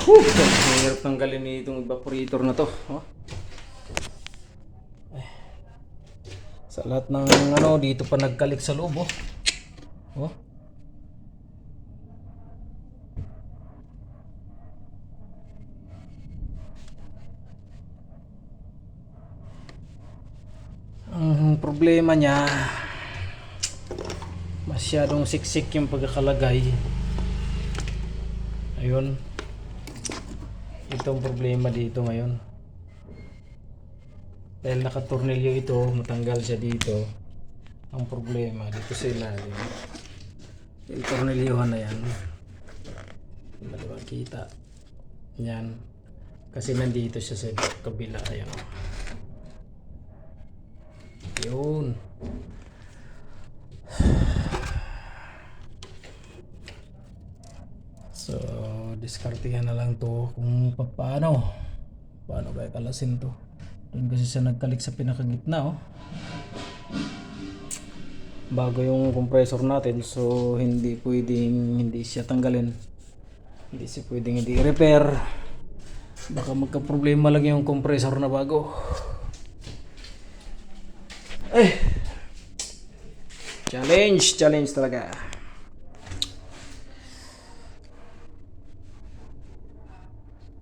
Mahirap tanggalin ni itong evaporator na to. Oh. Sa lahat ng ano, dito pa nagkalik sa loob. Oh. Oh. Ang problema niya, masyadong siksik yung pagkakalagay. Ayun. Ito ang problema dito ngayon. Dahil nakatornilyo ito, matanggal siya dito. Ang problema dito sa ilalim. Dahil tornilyohan na yan. Hindi ba kita? Yan. Kasi nandito siya sa kabila. Ayan. Yun. So, diskartihan na lang to kung paano kaya kalasin to. Doon kasi siya nagkalik sa pinakagitna, oh. Bago yung compressor natin, so hindi pwedeng hindi siya tanggalin. Hindi siya pwedeng hindi repair. Baka magka-problema lang yung compressor na bago. Challenge talaga.